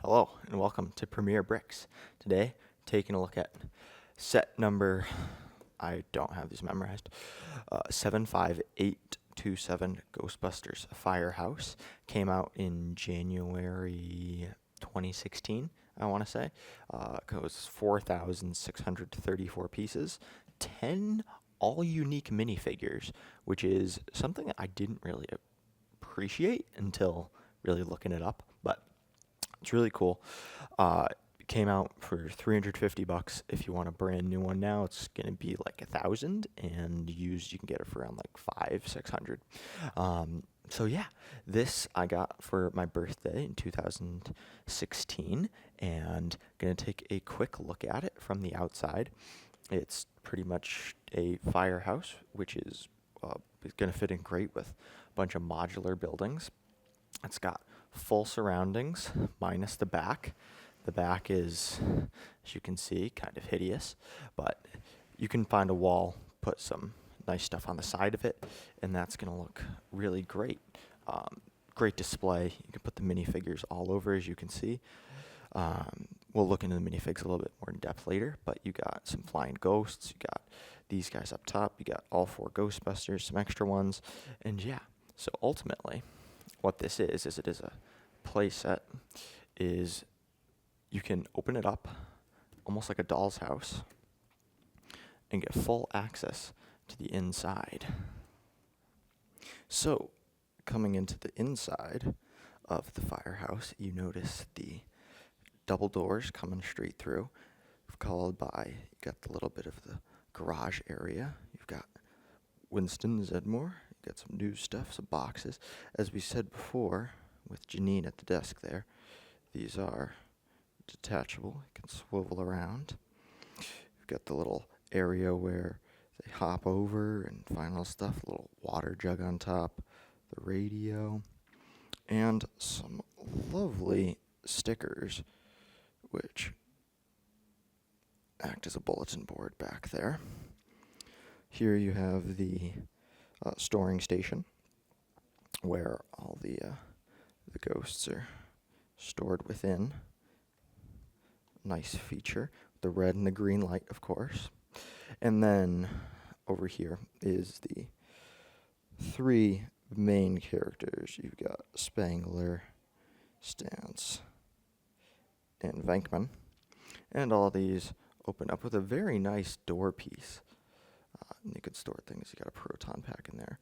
Hello and welcome to PREM1R Bricks. Today, taking a look at set number, I don't have these memorized, 75827 Ghostbusters Firehouse. Came out in January 2016, I want to say. It was 4,634 pieces, 10 all unique minifigures, which is something I didn't really appreciate until really looking it up, but it's really cool. It came out for 350 bucks. If you want a brand new one now, it's gonna be like 1,000, and used you can get it for around like 500-600. So yeah, this I got for my birthday in 2016, and gonna take a quick look at it from the outside. It's pretty much a firehouse, which is gonna fit in great with a bunch of modular buildings. It's got full surroundings minus the back. The back is, as you can see, kind of hideous, but you can find a wall, put some nice stuff on the side of it, and that's going to look really great. Great display. You can put the minifigures all over, as you can see. We'll look into the minifigs a little bit more in depth later, but you got some flying ghosts, you got these guys up top, you got all 4 Ghostbusters, some extra ones, and yeah. So ultimately, what this is it is a play set. Is you can open it up almost like a doll's house and get full access to the inside. So coming into the inside of the firehouse, you notice the double doors coming straight through, followed by, you got the little bit of the garage area. You've got Winston Zedmore. You got some new stuff, some boxes. As we said before, with Janine at the desk there, these are detachable. You can swivel around. You've got the little area where they hop over and find all stuff. A little water jug on top, the radio, and some lovely stickers, which act as a bulletin board back there. Here you have the storing station, where all the ghosts are stored within. Nice feature. The red and the green light, of course. And then over here is the 3 main characters. You've got Spangler, Stance, and Venkman. And all these open up with a very nice door piece. And you could store things. You got a proton pack in there.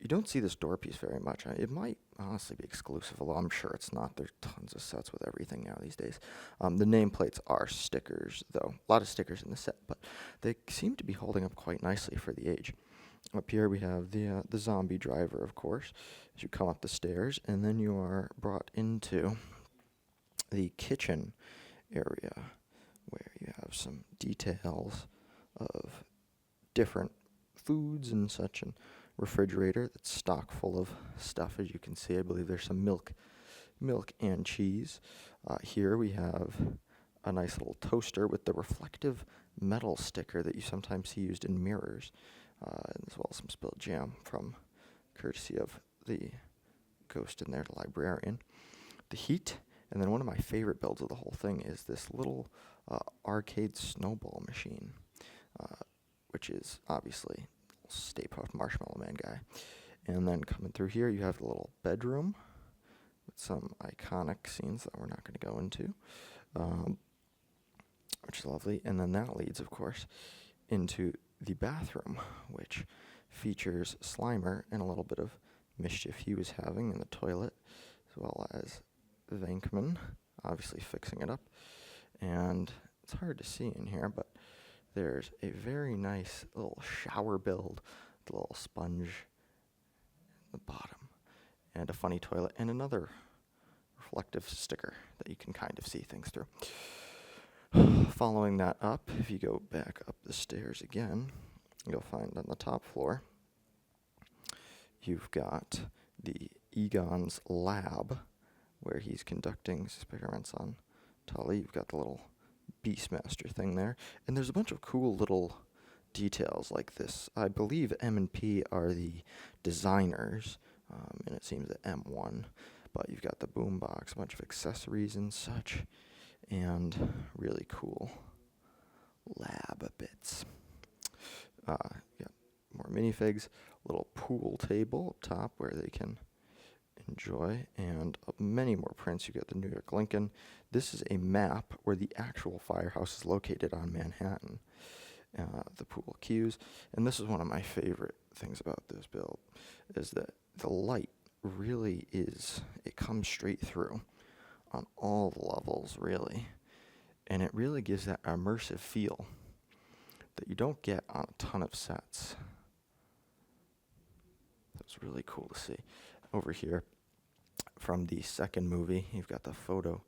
You don't see this door piece very much. It might honestly be exclusive, although I'm sure it's not. There's tons of sets with everything now these days. The nameplates are stickers, though. A lot of stickers in the set, but they seem to be holding up quite nicely for the age. Up here we have the zombie driver, of course, as you come up the stairs, and then you are brought into the kitchen area, where you have some details of different foods and such, and refrigerator that's stock full of stuff. As you can see, I believe there's some milk and cheese. Here we have a nice little toaster with the reflective metal sticker that you sometimes see used in mirrors, as well as some spilled jam from courtesy of the ghost in there, the librarian. The heat, and then one of my favorite builds of the whole thing is this little arcade snowball machine, which is obviously Stay Puft Marshmallow Man guy. And then coming through here, you have the little bedroom with some iconic scenes that we're not going to go into, which is lovely. And then that leads, of course, into the bathroom, which features Slimer and a little bit of mischief he was having in the toilet, as well as Venkman, obviously fixing it up. And it's hard to see in here, but there's a very nice little shower build, the little sponge at the bottom, and a funny toilet, and another reflective sticker that you can kind of see things through. Following that up, if you go back up the stairs again, you'll find on the top floor, you've got the Egon's lab, where he's conducting experiments on Tully. You've got the little Beastmaster thing there, and there's a bunch of cool little details like this. I believe M and P are the designers, and it seems that M1 But you've got the boom box, a bunch of accessories and such, and really cool lab bits. You got more minifigs, a little pool table up top where they can enjoy, and many more prints. You get the New York Lincoln. This is a map where the actual firehouse is located on Manhattan. The pool cues, and this is one of my favorite things about this build, is that the light really is, it comes straight through on all the levels, really, and it really gives that immersive feel that you don't get on a ton of sets. That's really cool to see. Over here, from the second movie, you've got the photo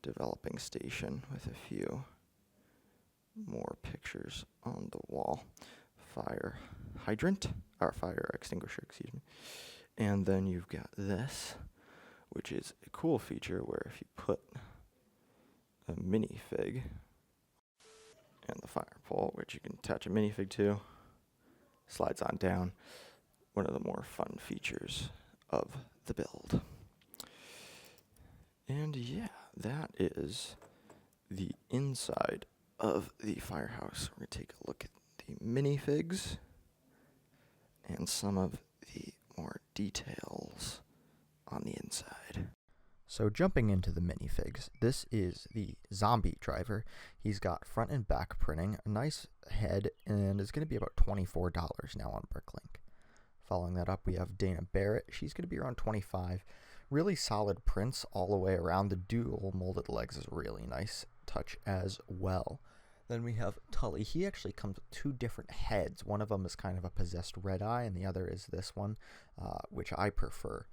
developing station with a few more pictures on the wall. Fire hydrant, or fire extinguisher, excuse me. And then you've got this, which is a cool feature where if you put a minifig and the fire pole, which you can attach a minifig to, slides on down. One of the more fun features of the build. And yeah, that is the inside of the firehouse. We're going to take a look at the minifigs and some of the more details on the inside. So jumping into the minifigs, this is the zombie driver. He's got front and back printing, a nice head, and is going to be about $24 now on Bricklink. Following that up, we have Dana Barrett. She's going to be around $25. Really solid prints all the way around. The dual molded legs is a really nice touch as well. Then we have Tully. He actually comes with two different heads. One of them is kind of a possessed red eye, and the other is this one, which I prefer.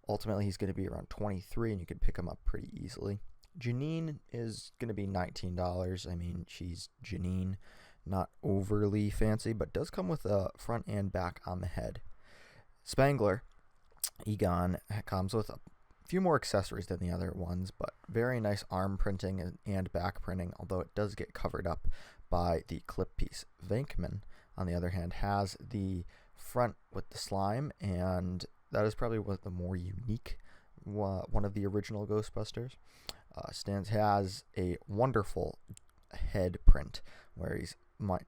Ultimately, he's going to be around $23, and you can pick him up pretty easily. Janine is going to be $19. I mean, she's Janine. Not overly fancy, but does come with a front and back on the head. Spangler, Egon, comes with a few more accessories than the other ones, but very nice arm printing and back printing, although it does get covered up by the clip piece. Venkman, on the other hand, has the front with the slime, and that is probably one of the more unique one of the original Ghostbusters. Stans has a wonderful head print where he's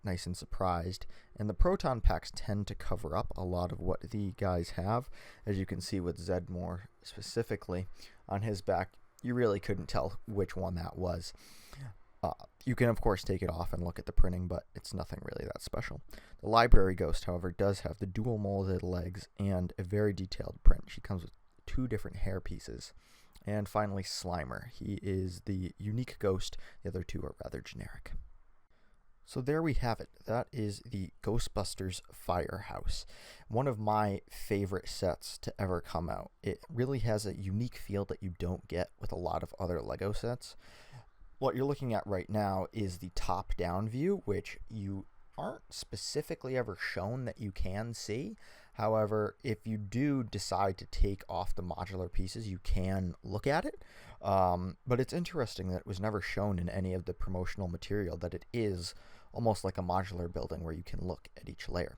nice and surprised, and the proton packs tend to cover up a lot of what the guys have. As you can see with Zedmore specifically on his back, you really couldn't tell which one that was. You can of course take it off and look at the printing, but it's nothing really that special. The library ghost, however, does have the dual molded legs and a very detailed print. She comes with two different hair pieces. And finally, Slimer. He is the unique ghost. The other two are rather generic. So there we have it. That is the Ghostbusters Firehouse. One of my favorite sets to ever come out. It really has a unique feel that you don't get with a lot of other LEGO sets. What you're looking at right now is the top-down view, which you aren't specifically ever shown that you can see. However, if you do decide to take off the modular pieces, you can look at it. But it's interesting that it was never shown in any of the promotional material, that it is almost like a modular building where you can look at each layer.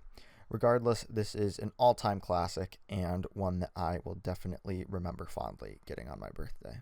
Regardless, this is an all-time classic and one that I will definitely remember fondly getting on my birthday.